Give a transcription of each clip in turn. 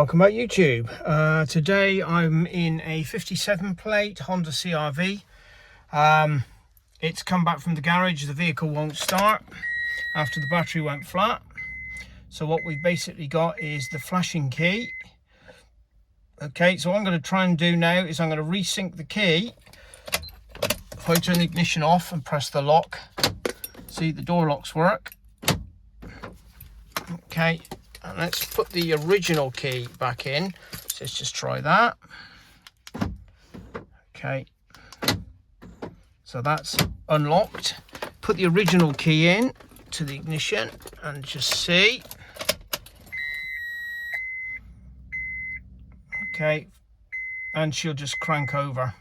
Welcome back YouTube. Today I'm in a 57 plate Honda CR-V. It's come back from the garage. The vehicle won't start after the battery went flat. So what we've basically got is the flashing key. Okay, so what I'm going to try and do now is I'm going to resync the key. If I turn the ignition off and press the lock, see the door locks work. Okay, and let's put the original key back in. So let's just try that. Okay, so that's unlocked. Put the original key in to the ignition and just see. Okay, and she'll just crank over.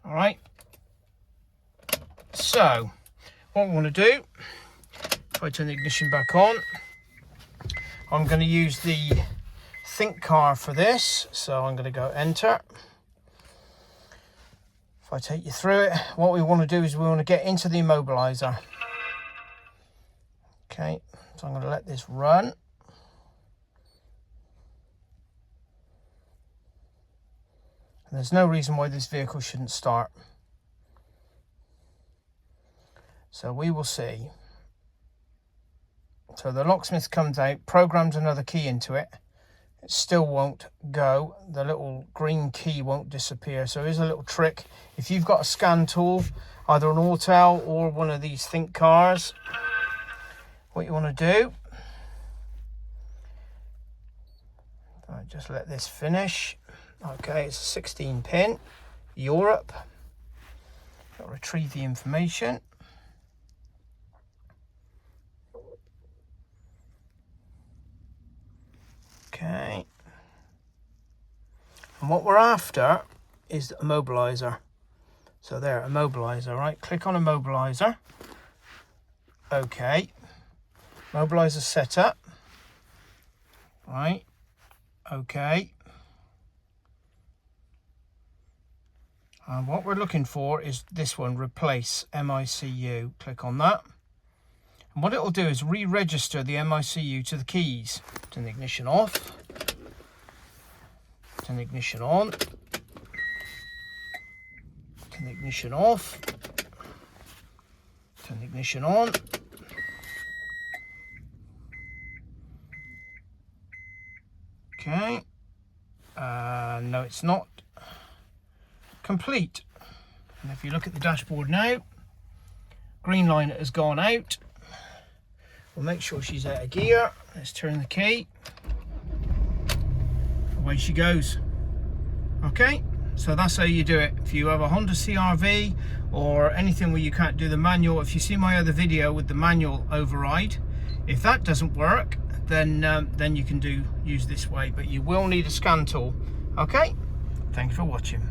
All right, so what we want to do, if I turn the ignition back on, I'm going to use the Think car for this. So I'm going to go enter. If I take you through it, what we want to do is we want to get into the immobiliser. Okay, so I'm going to let this run. And there's no reason why this vehicle shouldn't start. So we will see. So the locksmith comes out, programs another key into it. It still won't go. The little green key won't disappear. So here's a little trick. If you've got a scan tool, either an Autel or one of these Think cars, what you want to do, just let this finish. Okay, it's a 16 pin, Europe. I'll retrieve the information. Okay, and what we're after is the immobiliser. So there, immobiliser, right? Click on immobiliser. Okay, immobiliser setup. Right, okay. And what we're looking for is this one, replace MICU. Click on that. And what it will do is re-register the MICU to the keys. Turn the ignition off. Turn the ignition on. Turn the ignition off. Turn the ignition on. Okay. No, it's not complete. And if you look at the dashboard now, green line has gone out. We'll make sure she's out of gear. Let's turn the key. Away she goes. Okay, so that's how you do it. If you have a Honda CR-V or anything where you can't do the manual, if you see my other video with the manual override, if that doesn't work, then you can use this way, but you will need a scan tool. Okay, thanks for watching.